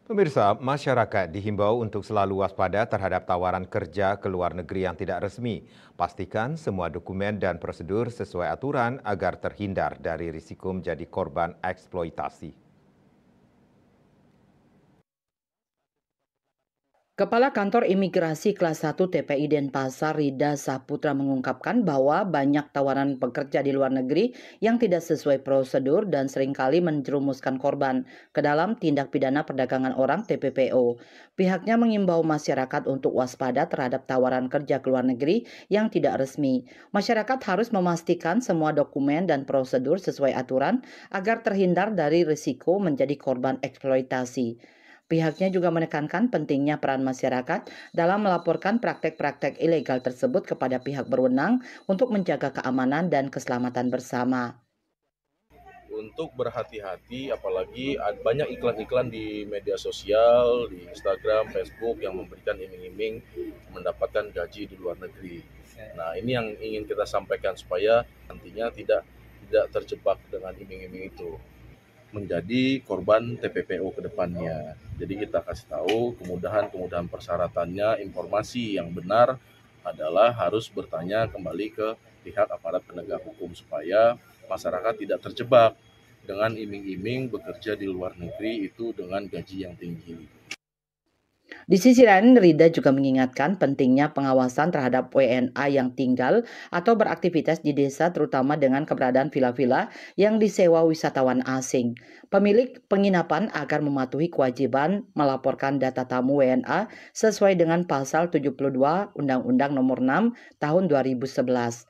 Pemirsa, masyarakat dihimbau untuk selalu waspada terhadap tawaran kerja ke luar negeri yang tidak resmi. Pastikan semua dokumen dan prosedur sesuai aturan agar terhindar dari risiko menjadi korban eksploitasi. Kepala Kantor Imigrasi Kelas 1 TPI Denpasar, Rida Saputra mengungkapkan bahwa banyak tawaran pekerja di luar negeri yang tidak sesuai prosedur dan seringkali menjerumuskan korban ke dalam tindak pidana perdagangan orang TPPO. Pihaknya mengimbau masyarakat untuk waspada terhadap tawaran kerja ke luar negeri yang tidak resmi. Masyarakat harus memastikan semua dokumen dan prosedur sesuai aturan agar terhindar dari risiko menjadi korban eksploitasi. Pihaknya juga menekankan pentingnya peran masyarakat dalam melaporkan praktek-praktek ilegal tersebut kepada pihak berwenang untuk menjaga keamanan dan keselamatan bersama. Untuk berhati-hati, apalagi banyak iklan-iklan di media sosial, di Instagram, Facebook yang memberikan iming-iming mendapatkan gaji di luar negeri. Nah, ini yang ingin kita sampaikan supaya nantinya tidak terjebak dengan iming-iming itu, menjadi korban TPPO ke depannya. Jadi kita kasih tahu kemudahan-kemudahan persyaratannya, informasi yang benar adalah harus bertanya kembali ke pihak aparat penegak hukum supaya masyarakat tidak terjebak dengan iming-iming bekerja di luar negeri itu dengan gaji yang tinggi. Di sisi lain, Rida juga mengingatkan pentingnya pengawasan terhadap WNA yang tinggal atau beraktivitas di desa, terutama dengan keberadaan villa-villa yang disewa wisatawan asing. Pemilik penginapan agar mematuhi kewajiban melaporkan data tamu WNA sesuai dengan pasal 72 Undang-Undang Nomor 6 Tahun 2011.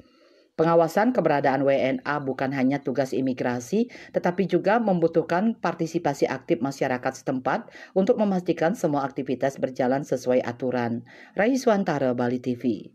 Pengawasan keberadaan WNA bukan hanya tugas imigrasi, tetapi juga membutuhkan partisipasi aktif masyarakat setempat untuk memastikan semua aktivitas berjalan sesuai aturan. Raiswantara, Bali TV.